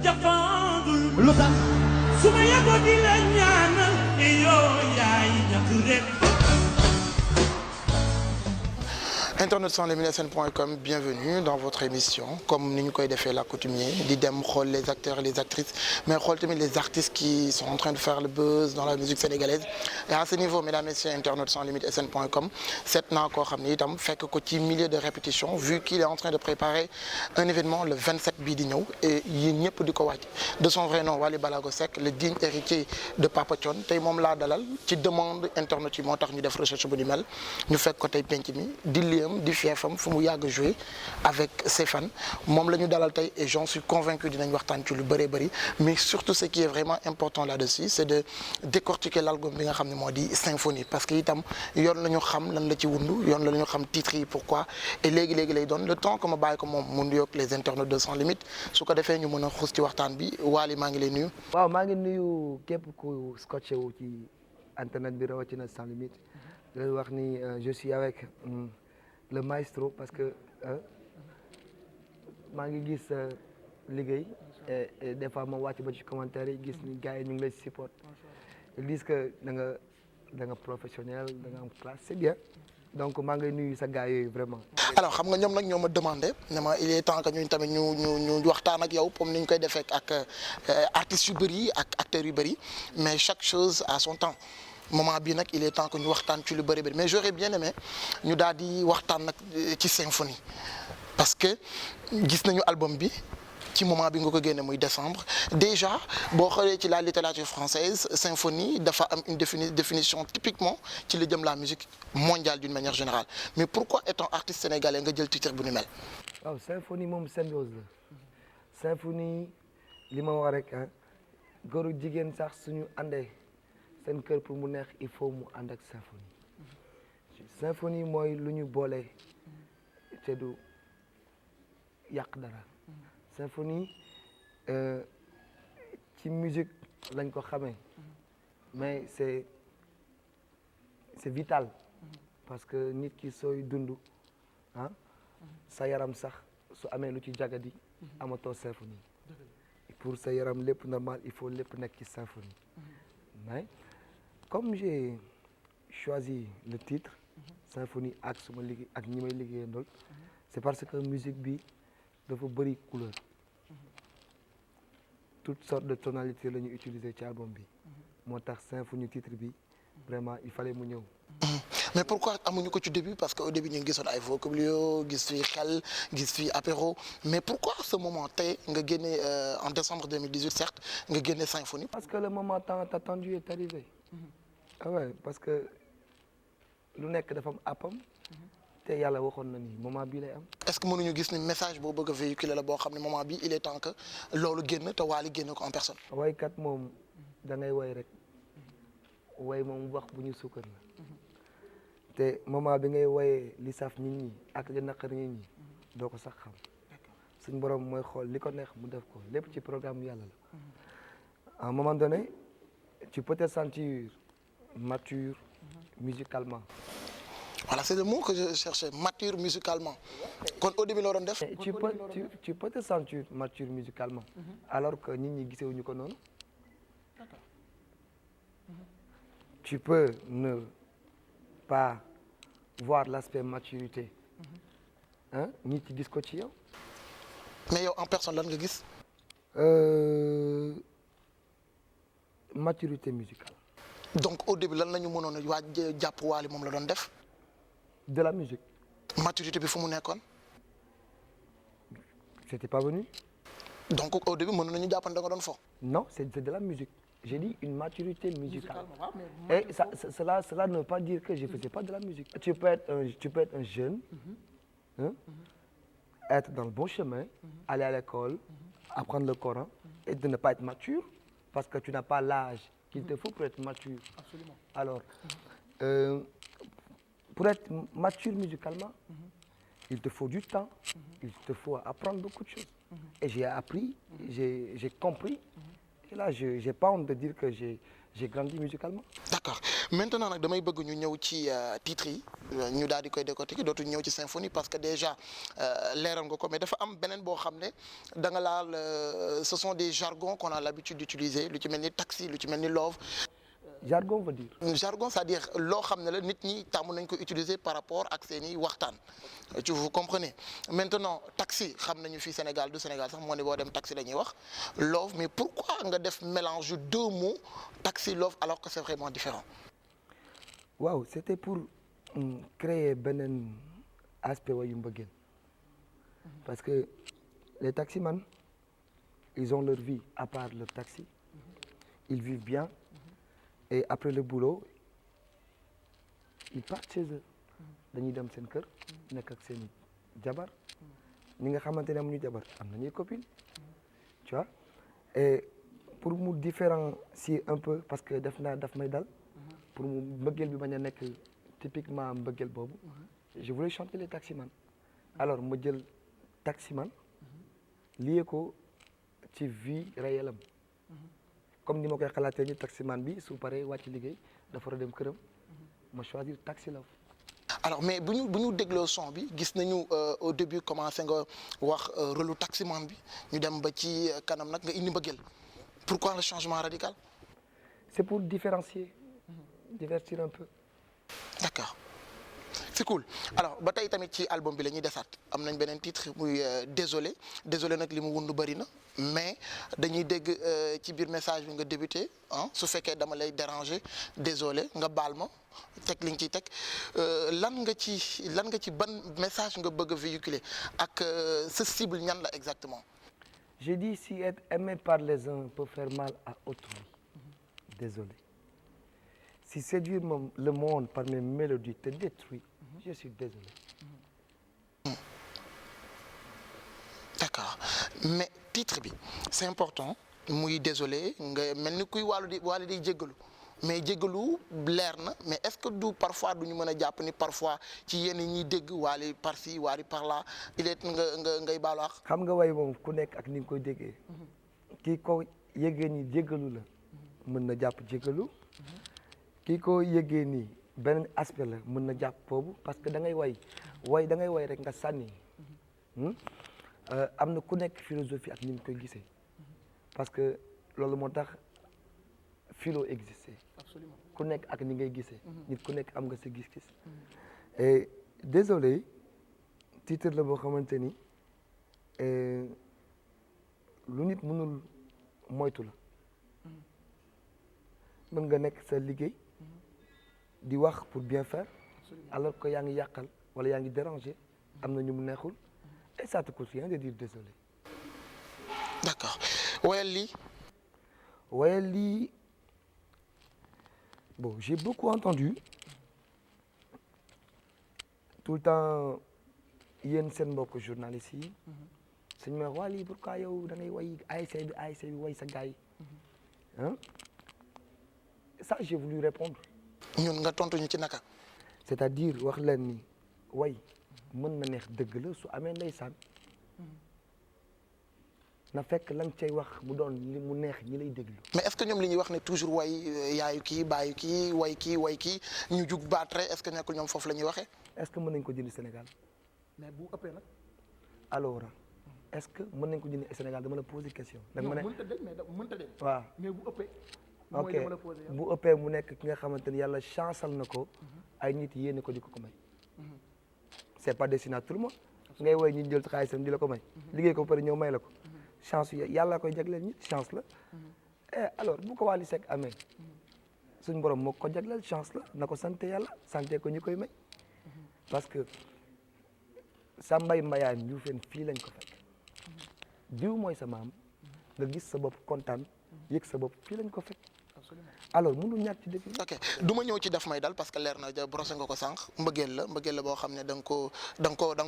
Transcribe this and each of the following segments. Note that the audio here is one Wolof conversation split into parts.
jafandul lu tax su ma yeboo di la ñaanal yoo yaay ñàkk rek. Internet sans limite sn.com, bienvenue dans votre émission comme ni ñu koy defee l'accoutumée di dem xool les acteurs et les actrices mais xool tamit les artistes qui sont en train de faire le buzz dans la musique sénégalaise et à ce niveau mesdames et messieurs Internet sans limite sn.com seet naa koo xam ne itam fekk ko ci milieu de répétition vu qu'il est en train de préparer un événement le 27 bii di ñëw et yéen ñëpp di ko wàcc de son vrai nom Wally Ballago Seck le digne héritier de Papa Thione tey moom laa dalal ci demande internet yi moo tax ñu def recherche bu ni mel ñu fekk ko tey penc mi di fiefam fu mu yàgg jouer avec ses fans moom la ñu dalal tey et j'en suis convaincu dinañ waxtaan ci lu bëree bëri mais surtout ce qui est vraiment important là-dessus c'est de décortiquer l'album bi nga xam ne moo di symphonie parce que itam yoon la ñu xam lan la ci wundu yoon la ñu xam titres yi pourquoi et léegi lay doon le temps que ma bàyyi ko moom mu nuyoog les internautes de Sans Limites su ko defee ñu mën a xuus ci waxtaan bi Wally maa ngi lay nuyu. waaw maa ngi nuyu képp ku scotché wu ci internet bi rawatina Sans Limites di leen wax ni je suis avec le maestro parce que maa ngi gis liggéey et des fois ma wàcc ba ci commentaire yi gis ni gars yi ñu ngi lay support ils disent que da nga professionnel da nga am classe c'est bien donc maa ngi nuyu sa gars yooyu vraiment. alors xam nga ñoom nag ñoo ma demandé ne ma il est temps que ñun tamit ñu waxtaan ak yow comme ni ñu koy defee ak artistes yu bëri ak acteurs yu bëri mais chaque chose à son temps. moment bi nag il est temps que ñu waxtaan ci lu bëri bëri mais j'aurais bien aimé ñu daal di waxtaan nag ci symphonie parce que gis nañu album bi ci moment bi nga ko génne muy décembre déjà boo xoolee ci la littérature française symphonie dafa am une définition typiquement ci li jëm la musique mondiale d'une manière générale mais pourquoi étant artiste sénégalais nga jël titre bu ni mel. waaw symphonie moom symbiose la symphonie li ma wax rek góor ak jigéen sax suñu àndee seen kër pour mu neex il faut mu ànd ak symphonie mooy lu ñu boole te du yàq dara symphonie ci musique lañ ko xamee mais c'est vital parce que nit ki sooy dund sa yaram sax su amee lu ci jagadi amatoo symphonie pour sa yaram lépp normal il faut lépp nekk ci symphonie mais comme j'ai choisi le titre symphonie ak suma liggéey ak ñi may liggéeyandool c'est parce que musique bi dafa bëri couleur toutes sortes de tonalités la ñu utiliser ci album bi moo tax symphonie titre bi vraiment il fallait mu ñëw. mais pourquoi amuñu ko ci début parce que au début ñu ngi gisoon ay vocabulaire gis fi xel gis fi apéro mais pourquoi ce moment tey nga génne en décembre 2018 certes nga génne symphonie. parce que le moment tant attendu est arrivé. ah ouais parce que lu nekk dafa am appam te yàlla waxoon na ni moment bii lay am. est-ce que mënuñu gis ni message boo bëgg a véhiculer la boo xam ne moment bi il est temps que loolu génn te Wally génn ko en personne. waykat moom da ngay way rek way moom wax bu ñu sukkar la te moment bi ngay wayee li saf nit ñi ak li naqar nit ñi doo ko sax xam suñ borom mooy xool li ko neex mu def ko lépp ci programme yàlla la à un moment donné tu peux te sentir mature musicalement. Voilà, c'est le mot que je cherchais, mature musicalement. Kon au début la doon def. Tu peux te sentir mature musicalement. Alors que nit ñi gisewuñu ko noonu. Tu peux ne pas voir l'aspect maturité. nit ñi gis ko ci yow. mais yow en personne lan nga gis. maturité musicale. donc au début lan la ñu mënoon a waa jàpp Wally moom la doon def. de la musique. maturité bi fu mu nekkoon. c'était pas venu. donc au début mënoon nañu jàpp da nga doon fo. non c'est de la musique. j'ai dit une maturité musicale. Et cela ne veut pas dire que je faisais pas de la musique. Tu peux être un jeune. Être dans le bon chemin. Aller à l'école. Apprendre le Coran. Et de ne pas être mature. Parce que tu n'as pas l'âge qu'il te faut pour être mature. Absolument. Alors, pour être mature musicalement, il te faut du temps, il te faut apprendre beaucoup de choses. Et j'ai appris, j'ai compris. Et là, j'ai pas honte de dire que j'ai grandi musicalement. D'accord maintenant nag damay bëgg ñu ñëw ci titres yi ñu daal di koy décortiquer dootuñu ñëw ci symphonie parce que déjà leeral nga ko mais dafa am beneen boo xam ne da nga laal ce sont des jargons qu'on a l'habitude d'utiliser lu ci mel ni taxi lu ci mel ni love. jargon veut dire. Jargon c'est-à-dire loo xam ne la nit ñi tàmm nañ ko utiliser par rapport ak seeni waxtaan vous comprenez maintenant taxi xam nañu fii Sénégal du Sénégal sax moo ne boo dem taxi la ñuy wax love mais pourquoi nga def mélange de deux mots taxi love alors que c'est vraiment différent. waaw c'était pour créer beneen aspect wayu mbëggeel parce que les taximans ils ont leur vie à part leur taxi ils vivent bien. Et après le boulot ils partent chez eux dañuy dem seen kër nekk ak seen jabar ñi nga xamante ne amuñu jabar am nañuy copine tu vois et pour mu différencier un peu parce que daf may dal pour mu mbëggeel bi bañ a nekk typiquement mbëggeel boobu je voulais chanter les taximans alors ma jël taximan lié ko ci vie réelle am comme ni ma koy xalaatee ni taximan bi su paree wàcc liggéey dafa war a dem këram ma choisir taxi love. alors mais bu ñu dégloo son bi gis nañu au début commencé nga wax rôle taximan bi ñu dem ba ci kanam nag nga indi mbëggeel pourquoi le changement radical. c'est pour différencier divertir un peu. d'accord c'est cool alors ba tey tamit ci album bi la ñuy desaat am nañ beneen titre muy désolé nag li mu wundu bëri na mais dañuy dégg ci biir message bi nga débuté ah su fekkee dama lay déranger désolé nga baal ma teg li nga ciy teg lan nga ci ban message nga bëgg a véhiculer ak sa cible ñan la exactement. j'ai dit si être aimé par les uns peut faire mal à autrui désolé. Si séduire le monde par mes mélodies te détruit, je suis désolé. D'accord mais titre bi c'est important muy désolé nga mel ni kuy wàllu di jéggalu mais jéggalu leer na mais est-ce que du parfois du ñu mën a jàpp ni parfois ci yenn ñiy dégg waali par-ci waali par-là il est ngay baalu ak. xam nga way moom ku nekk ak ni nga koy déggee. kii ko yëgee ni jéggalu la mën na jàpp jéggalu. kii ko yëgee nii beneen aspect la mën na jàpp boobu parce que da ngay way da ngay way rek nga sànni am na ku nekk philosophie ak ni mu koy gisee parce que loolu moo tax philo existé absolument ku nekk ak ni ngay gisee nit ku nekk am nga sa gis-gis et désolé titre la boo xamante ni lu nit mënul moytu la mën nga nekk sa liggéey di wax pour bien faire alors que yaa ngi yàqal wala yaa ngi déranger am na ñu mu neexul et ça te coûte rien de dire désolé. d'accord woyal lii bon j'ai beaucoup entendu tout le temps yéen seen mbokk journalistes yi suñ ma waa lii pourquoi yow da ngay way ASC bi way sa gars yi ça j'ai voulu répondre. ñun nga tontu ñu ci naka. c'est-à-dire wax leen ni way mën na neex dëgg la su amee ndeysaan na fekk la nga cay wax mu doon li mu neex ñi lay déglu. mais est-ce que ñoom li ñuy wax ne toujours way yaayu kii baayu kii way kii ñu jug baatre est-ce que nekkul ñoom foofu la ñuy waxee. est-ce que mën nañ ko jënd Sénégal. mais bu ëppee nag. alors est-ce que mën nañ ko jënd Sénégal dama la poser question. non mënta dem mais mënta dem. waaw mais bu ëppee. ok bu ëppee mu nekk ki nga xamante ni yàlla chanceal na ko ay nit yéene ko di ko may. c'est pas destiné à tout le monde. ngay woy ñu jël xaalisam di la ko may. liggéey ko ba pare ñëw may la ko. chance yàlla koy jagleel nit chance la. et alors bu ko Wally Seck amee. suñ borom moo ko jagleel chance la na ko sant yàlla sante ko ñu koy may. parce que sa mbayaan ñu fen fii lañ ko fekk. diw mooy sa maam. nga gis sa bopp kontaan. yëg sa bopp fii lañ ko fekk. alors mënul ñàkk ci dëkk. ok du ma ñëw ci daf may dal parce que leer na brosé nga ko sànq mbëggeel la boo xam ne da nga ko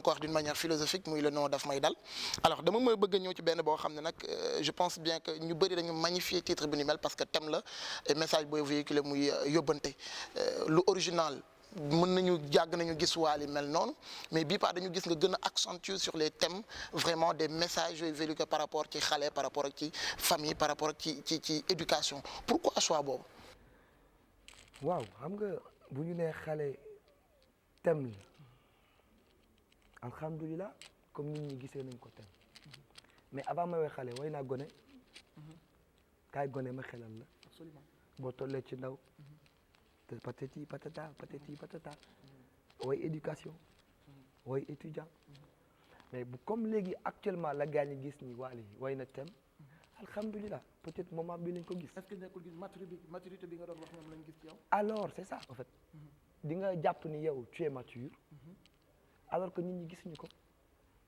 wax d'une manière philosophique muy le nom daf may dal alors dama may bëgg a ñëw ci benn boo xam ne nag je pense bien que ñu bëri dañu magnifier titre bi ni mel parce que thème la et message booy véhiculer muy yóbbante lu original. mën nañu jàgg nañu gis Wally mel noonu mais bii pas dañu gis nga gën a accentuer sur les thèmes vraiment des messages yooyu véhiculés par rapport ci xale par rapport ak ci famille par rapport ak ci éducation pourquoi choix boobu. waaw xam nga bu ñu nee xale thème la alhamdulilah comme nit ñi gisee nañ ko thème mais avant may way xale way naa gone kaay gone ma xelal la absolument boo tollee ci ndaw te patati patata patati patata way éducation way étudiant mais bu comme léegi actuellement la gars ñi gis ni Wally way na thème alhamdulilah peut-être moment bi lañ ko gis. est-ce que nekkul gis maturité bi nga doon wax moom lañ gis ci yow. alors c'est ça en fait di nga jàpp ni yow tu es mature alors que nit ñi gisuñu ko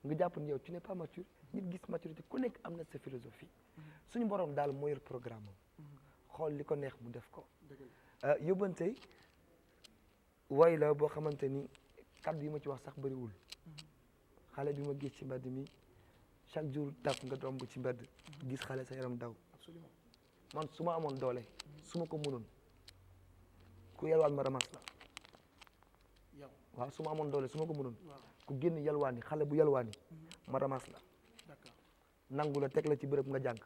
nga jàpp ni yow tu n'es pas mature nit gis maturité ku nekk am na sa philosophie suñu borom daal moo yor programme am xool li ko neex mu def ko. yóbbante way la boo xamante ni kàddu yi ma ci wax sax bëriwul xale bi ma gis ci mbedd mi chaque jour taf nga domb ci mbedd gis xale sa yaram daw absolument man su ma amoon doole su ma ko mënoon ku yalwaan ma ramas la yow waaw su ma amoon doole su ma ko mënoon waaw ku génn yalwaani xale bu yalwaani ma ramas la d'accord nangu la teg la ci bërëb nga jàng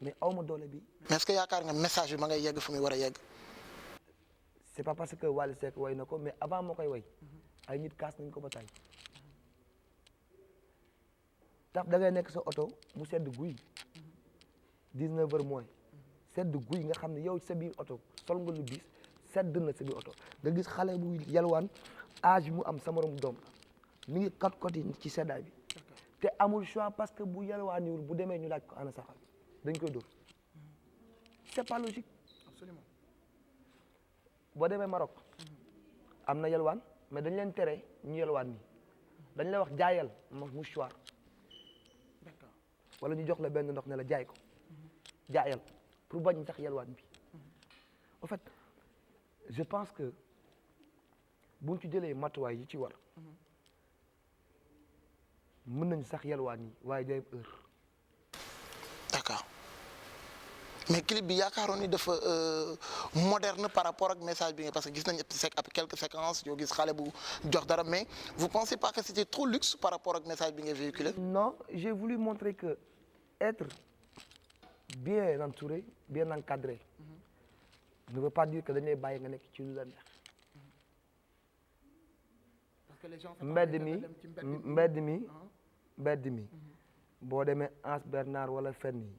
mais aw ma doole bi. mais est-ce que yaakaar nga message bi ma ngay yegg fu muy war a yegg. c'est pas parce que Wally Seck way na ko mais avant moo koy way ay nit kaas nañ ko ba tey tax da ngay nekk sa oto mu sedd guy 19 heures moins sedd guy nga xam ne yow sa biir oto sol nga lu diis sedd na sa biir oto nga gis xale bu yalwaan âge mu am sa morom doom mi ngi kot yi ci seddaay bi te amul choix parce que bu yalwaaniwul bu demee ñu laaj ko ana saxal dañ koy dóor c'est pas logique. absolument boo demee Maroc am na yalwaan mais dañ leen tere ñu yalwaan nii dañ la wax jaayal mouchoir d'accord wala ñu jox la benn ndox ne la jaay ko jaayal pour bañ sax yalwaan bi en fait je pense que buñ ci jëlee matuwaay yi ci war mën nañ sax yalwaan yi waaye day heure. d'accord mais clip bi yaakaaroon ni dafa moderne par rapport ak message bi nga parce que gis nañ quelques séquences yoo gis xale bu jox dara mais vous pensez pas que c'était trop luxe par rapport ak message bi nga véhiculé. non j'ai voulu montrer que être bien entouré bien encadré ne veut pas dire que dañ lay bàyyi nga nekk ci lu la neex. parce que les gens mbedd mi boo demee Anse Bernard wala fenn yi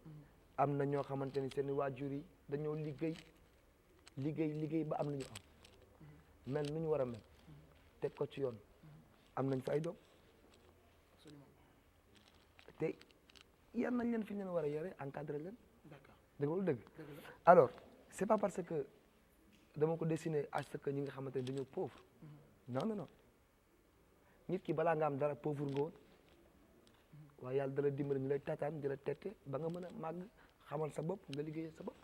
am na ñoo xamante ni seen waajur yi dañoo liggéey ba am lu ñu am mel nu ñu war a mel teg ko ci yoon am nañ fa ay doom te yar nañ leen fi ñu leen war a yare encadré leen dëgg wala dëgg alors c'est pas parce que dama ko destiné à ce que ñi nga xamante ne dañoo pauvre non nit ki balaa nga am dara pauvre nga woon waaye yàlla dala dimbali ñu lay tataan di la tette ba nga mën a màgg xamal sa bopp nga liggéeyal sa bopp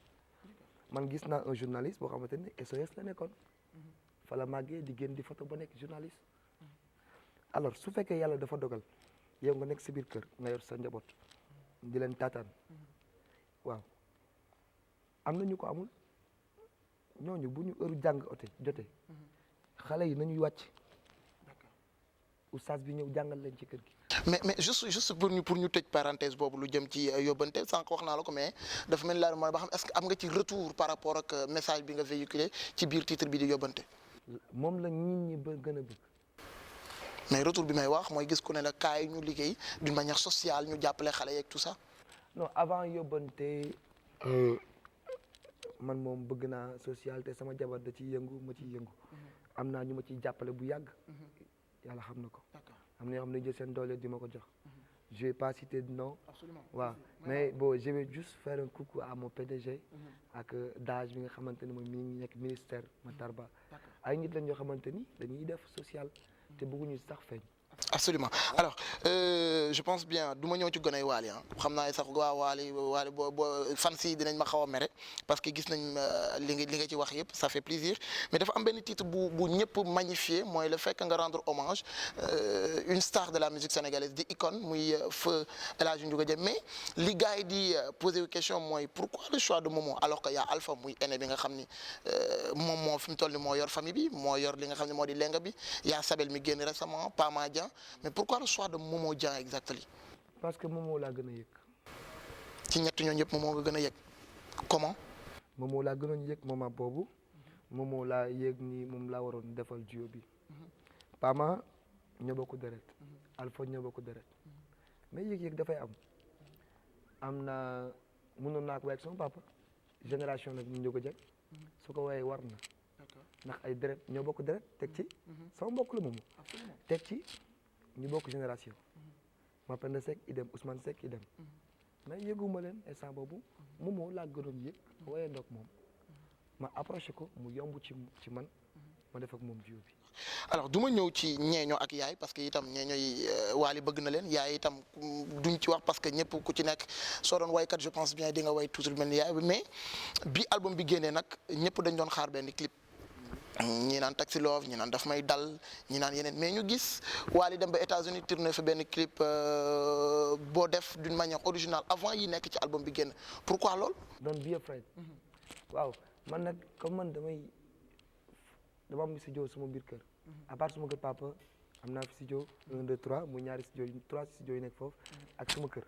man gis naa un journaliste boo xamante ne SOS la nekkoon fa la màggee di génn di photo ba nekk journaliste alors su fekkee yàlla dafa dogal yow nga nekk si biir kër nga yor sa njaboot di leen tataan waaw am na ñu ko amul ñooñu bu ñu heure jàng jotee xale yi nañuy wàcc oustaz bi ñëw jàngal leen ci kër gi. mais juste pour ñu tëj parenthèse boobu lu jëm ci yóbbante sànq wax naa la ko mais dafa mel ni laa mooy ba xam est-ce que am nga ci retour par rapport ak message bi nga véhiculé ci biir titre bi di yóbbante. moom la nit ñi gën a bëgg. mais retour bi may wax mooy gis ku ne la kaay ñu liggéey d'une manière sociale ñu jàppale xale yeeg tout ça. non avant yóbbante man moom bëgg naa social te sama jabar da ciy yëngu ma ciy yëngu. am naa ñu ma ciy jàppale bu yàgg. yàlla xam na ko. am na ñoo xam ne jël seen doole di ma ko jox. je vais pas citer de nom. absolument waaw mais bon je vais juste faire un coucou à mon PDG. ak Dage bi nga xamante ne moom mi ngi nekk ministère Matar Ba. ay nit lañ yoo xamante ni dañuy def social. te bëgguñu sax feeñ. absolument alors je pense bien du ma ñëw ci goney Wally xam naa sax waa Wally boo fan si dinañ ma xaw a mere parce que gis nañ li nga ci wax yëpp ça fait plaisir mais dafa am benn titre bu ñëpp magnifié mooy le fait que nga rendre hommage une star de la musique sénégalaise di icône muy feu El Hadji Ndiouga Dieng mais li gars yi di poser question mooy pourquoi le choix de Momo alors que y a Alpha muy aîné bi nga xam ni moom moo fi mu toll ni moo yor famille bi moo yor li nga xam ne moo di lenga bi y a Sabel mi génn récemment Pama Dia mais pourquoi le choix de Momo Dieng exactement. parce que Momo laa gën a yëg. ci ñett ñooñu yëpp Momo nga gën a yëg comment. Momo laa gënoon yëg moment boobu Momo laa yéeg ni moom laa waroon defal duo bi Pama ñoo bokk deret Alpha ñoo bokk deret mais yëg-yëg dafay am na mënoon naa ko waaye ak sama papa génération nag ñu njóg a jeg su ko waaye war na ndax ay deret ñoo bokk deret teg ci sama mbokk la moomu teg ci ñu bokk génération Mapenda Seck idem Ousmane Seck idem mais yëguma leen instant boobu Momo laa gënoon yëg waaye ndoog moom ma approché ko mu yomb ci man ma def ak moom duo bi. alors du ma ñëw ci ñeeño ak yaay parce que itam ñeeño yi Wally bëgg na leen yaay itam duñ ci wax parce que ñëpp ku ci nekk soo doon waykat je pense bien di nga way toujours mel ni yaay bi mais bi album bi génnee nag ñëpp dañ doon xaar benn clip. ñi naan Taxi Love ñi naan daf may dal ñi naan yeneen mais ñu gis Wally dem ba États-Unis tourné fa benn clip boo def d'une manière originale avant yi nekk ci album bi génn pourquoi lool. Don't be afraid. waaw man nag comme man dama am studio sama biir kër. à part sama kër papa am naa fi studio 1 2 3 muy ñaari studio 3 studio yi nekk foofu ak sama kër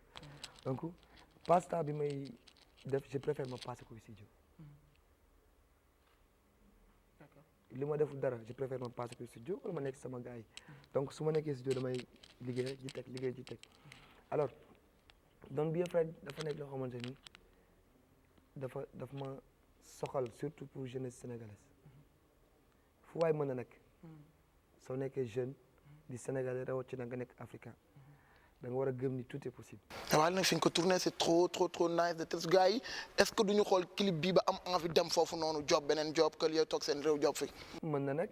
donc passe-temps bi may def je préfère ma passer ko studio. li ma deful dara je préfère ma passer ko studio wala ma nekk sama gars yi donc su ma nekkee studio damay liggéey rek ji teg alors Don't be afraid dafa nekk loo xamante ni dafa ma soxal surtout pour jeunesse sénégalaise fu waay mën a nekk soo nekkee jeune di sénégalais rawatina nga nekk africain da nga war a gëm ni tout est possible. waaye nag fi nga ko tourné c'est trop nice de tes gars yi est-ce que duñu xool clip bi ba am envie dem foofu noonu job beneen job que yow toog seen réew job fi. mën na nag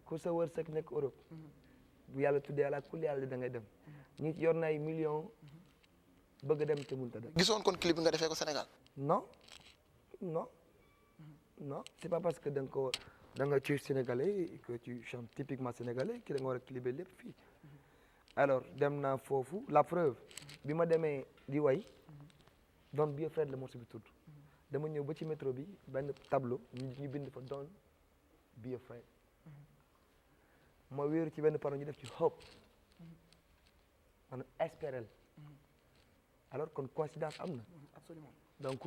ku sa wërsëg nekk Europe bu yàlla tuddee yàlla ku yàlla da ngay dem nit yor na ay millions bëgg dem te mënut a dem. gisoon kon clip bi nga defee ko Sénégal. non c'est pas parce que da nga ci sénégalais que tu chantes typiquement sénégalais ki da nga war a clipé lépp fii. alors dem naa foofu la preuve bi ma demee di way Don't be afraid la morceau bi tudd dama ñëw ba ci métro bi benn tableau ñu bind fa Don't be afraid ma wéeru ci benn panneau ñu def ci hope maanaam espérer alors kon coïncidence am na. absolument donc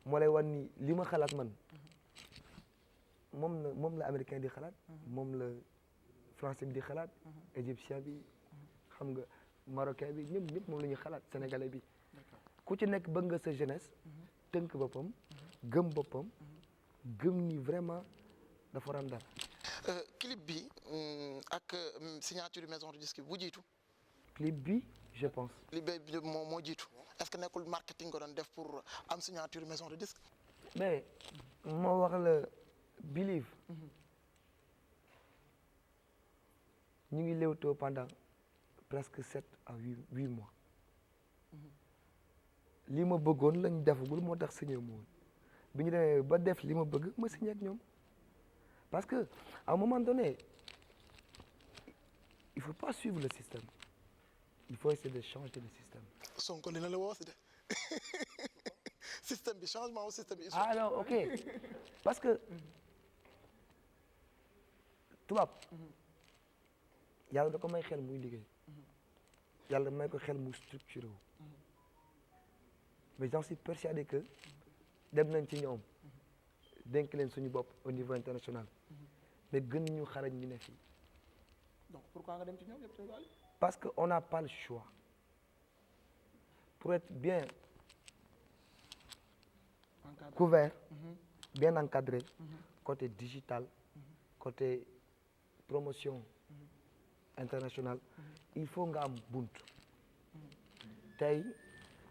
moo lay wan ni li ma xalaat man moom la américain di xalaat moom la français bi di xalaat égyptien bi xam nga marocain bi ñëpp moom la ñuy xalaat sénégalais bi ku ci nekk bëgg nga sa jeunesse tënk boppam gëm boppam gëm ni vraiment dafa war a am dara. clip bi ak signature maison de disque bu jiitu. clip bi je pense. clip bi moo jiitu est-ce que nekkul marketing ko doon def pour am signature maison de disque. mais moo wax la believe ñu ngi léewtoo pendant presque 7 à 8 mois li ma bëggoon lañ defagul moo tax signé mu woon bi ñu demee ba def li ma bëgg ma signé ak ñoom parce que à un moment donné il faut pas suivre le système il faut essayer de changer le système. Sonko dina la woo si de système bi changement au système bi. ah non ok parce que tubaab yàlla da ko may xel muy liggéey yàlla may ko xel mu structuré wu mais j'en suis persuadé que dem nañ ci ñoom dénk leen suñu bopp au niveau international mais gën ñu xarañ ñu ne fii. donc pourquoi nga dem ci ñoom yëpp parce que on n'a pas le choix pour être bien couvert bien encadré côté digital côté promotion internationale il faut nga am bunt tey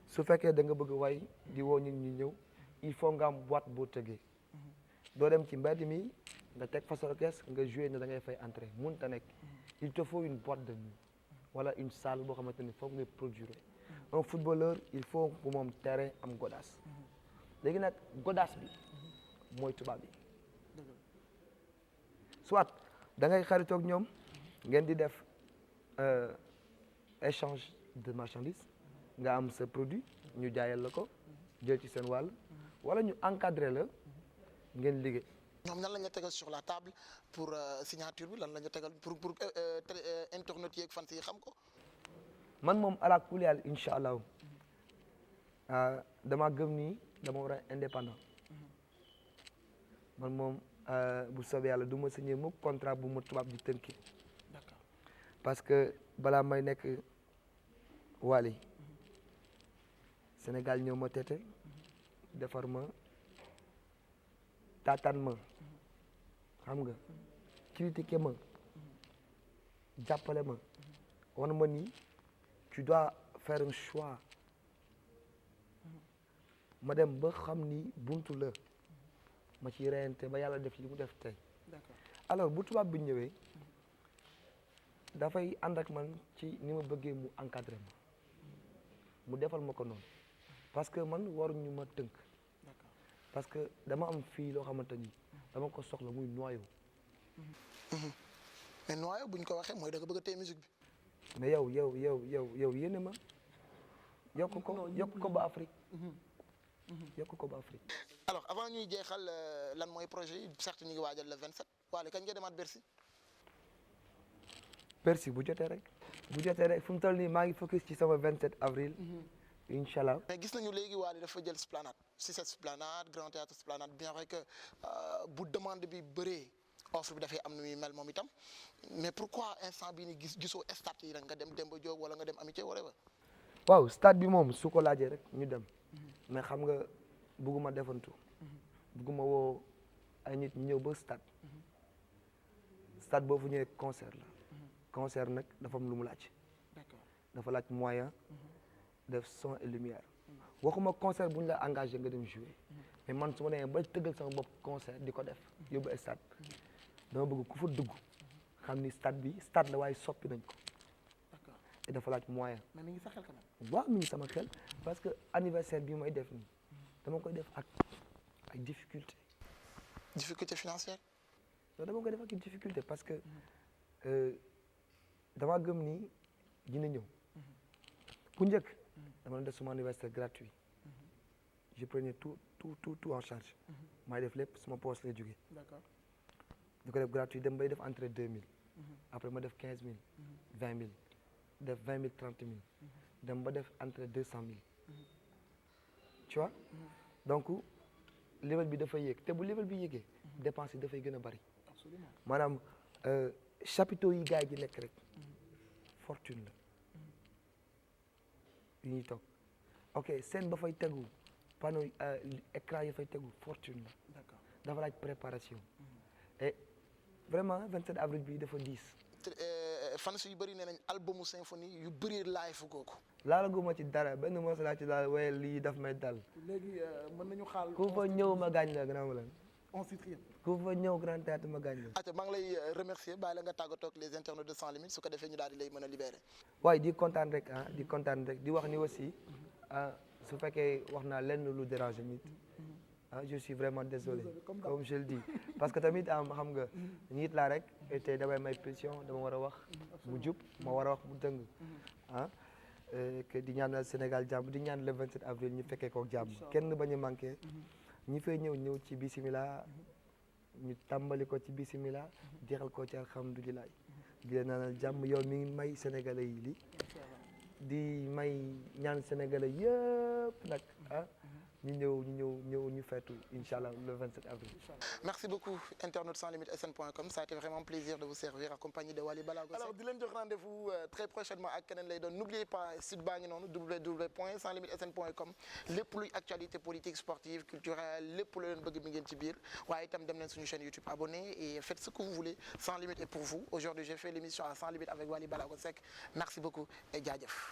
su fekkee da nga bëgg way di woo nit ñi ñëw il faut nga am boîte boo tëggee doo dem ci mbedd mi nga teg fa sa orchestre nga jouer ne da ngay fay entrée mun ta nekk il te faut une boîte de nuit wala une salle boo xamante ni foog nga produire un footballeur il faut bu moom terrain am godaas léegi nag godaas bi mooy tubaab bi soit da ngay xaritoog ñoom ngeen di def échange de marchandises nga am sa produit ñu jaayal la ko jël ci seen wàll wala ñu encadrer la ngeen liggéey. ñoom nan lañ la tegal sur la table pour signature bi lan lañ la tegal pour internautes yeeg fans yi xam ko. man moom ala kulli haal incha allahu dama gëm ni dama war a indépendant man moom bu soobee yàlla du ma signé mukk contrat bu ma tubaab di tënkee. d'accord parce que balaa may nekk Wally Sénégal ñëw ma tete defar ma taataan ma xam nga critiquer ma jàppale ma wan ma ni tu dois faire un choix ma dem ba xam ni buntu la ma ci reyante ba yàlla def li mu def tey. d'accord alors bu tubaab bi ñëwee dafay ànd ak man ci ni ma bëggee mu encadré ma mu defal ma ko noonu parce que man waruñu ma tënk d'accord parce que dama am fii loo xamante ni dama ko soxla muy noyau. mais noyau bu ñu ko waxee mooy da nga bëgg a téye musique bi. mais yow yéene ma yokk ko ba Afrique. yokk ko ba Afrique. alors avant ñuy jeexal lan mooy projet yi certes ñu ngi waajal le 27 Wally kañ nga demaat Bercy. Bercy bu jotee rek fu mu toll nii maa ngi focus ci sama 27 avril. incha allah. mais gis nañu léegi Wally dafa jël Esplanade si cette Esplanade Grand Théâtre Esplanade bien vrai que bu demande bi bëree offre bi dafay am nu muy mel moom itam mais pourquoi instant bii ni gisoo stade yi rek nga dem Demba Diop wala nga dem Amitié wala ba. waaw stade bi moom su ko laajee rek ñu dem mais xam nga bëgguma defantu bëgguma woo ay nit ñu ñëw ba stade boo fu ñëwee concert la concert nag dafa am lu mu laaj. d'accord dafa laaj moyen def son et lumière waxuma concert bu ñu la engagé nga dem jouer mais man su ma demee ba tëggal sama bopp concert di ko def yóbbu stade dama bëgg ku fa dugg xam ni stade bi stade la waaye soppi nañ ko. d'accord et dafa laaj moyen. mais mi ngi sa xel quand même. waaw mi ngi sama xel parce que anniversaire bi may def nii dama koy def ak ay difficulté financière. non dama koy def ak ay difficulté parce que dama gëm ni dina ñëw bu njëkk dama def suma anniversaire gratuit je prenais tout en charge maay def lépp suma poche lay jógee. d'accord di ko def gratuit dem bay def entrée 2000 après ma def 15000 20000 def 20000 30000 dem ba def entrée 200000 tu vois donc level bi dafay yéeg te bu level bi yéegee dépense yi dafay gën a bari. absolument maanaam chapiteaux yi gars yi di lekk rek fortune la yi ñuy toog ok scène ba fay tegu panneau écran yi fay tegu fortune la. d'accord dafa laaj préparation et vraiment 27 avril bi dafa diis. fans yu bëri nee nañ albumu symphonie yu bëri live fu kooku. laalaguma ci dara benn mos laa ci daal waaye lii daf may dal. léegi mën nañu xaal. ku fa ñëw ma gaañ la gannaaw la. on citrie. ku fa ñëw Grand Théâtre ma gaañ la. atiwa maa ngi lay remercier bàyyi la nga tàggatoo ak les internautes de Sans Limites su ko defee ñu daal di lay mën a libérer. waaye di kontaan rek di wax ni aussi su fekkee wax naa lenn lu déranger nit je suis vraiment désolé comme je le dis parce que tamit xam nga nit laa rek te damay may pression dama war a wax mu jub ma war a wax mu dëng que di ñaanal Sénégal jàmm di ñaan le 27 avril ñu fekkee ko jàmm kenn bañ a manqué ñi fay ñëw ci bisimilah ñu tàmbali ko ci bisimilah jeexal ko ci alhamdulilah di leen ñaanal jàmm yow mi ngi may sénégalais yi li di may ñaan sénégalais yëpp nag ñu feetu inchallah le 27 avril. merci beaucoup internaute sans limite sn.com ça a été vraiment plaisir de vous servir accompagné de Wally Ballago Seck. alors di leen jox rendez-vous très prochainement ak keneen lay doon n'oubliez pas site baa ngi noonu www.sanslimitesn.com lépp luy actualité politique sportive culturelle lépp lu leen bëgg mi ngeen ci biir waaye itam dem leen suñu chaîne YouTube abonnez et faites ce que vous voulez Sans Limite est pour vous aujourd'hui j'ai fait l'émission à Sans Limite avec Wally Ballago Seck merci beaucoup et jaajëf.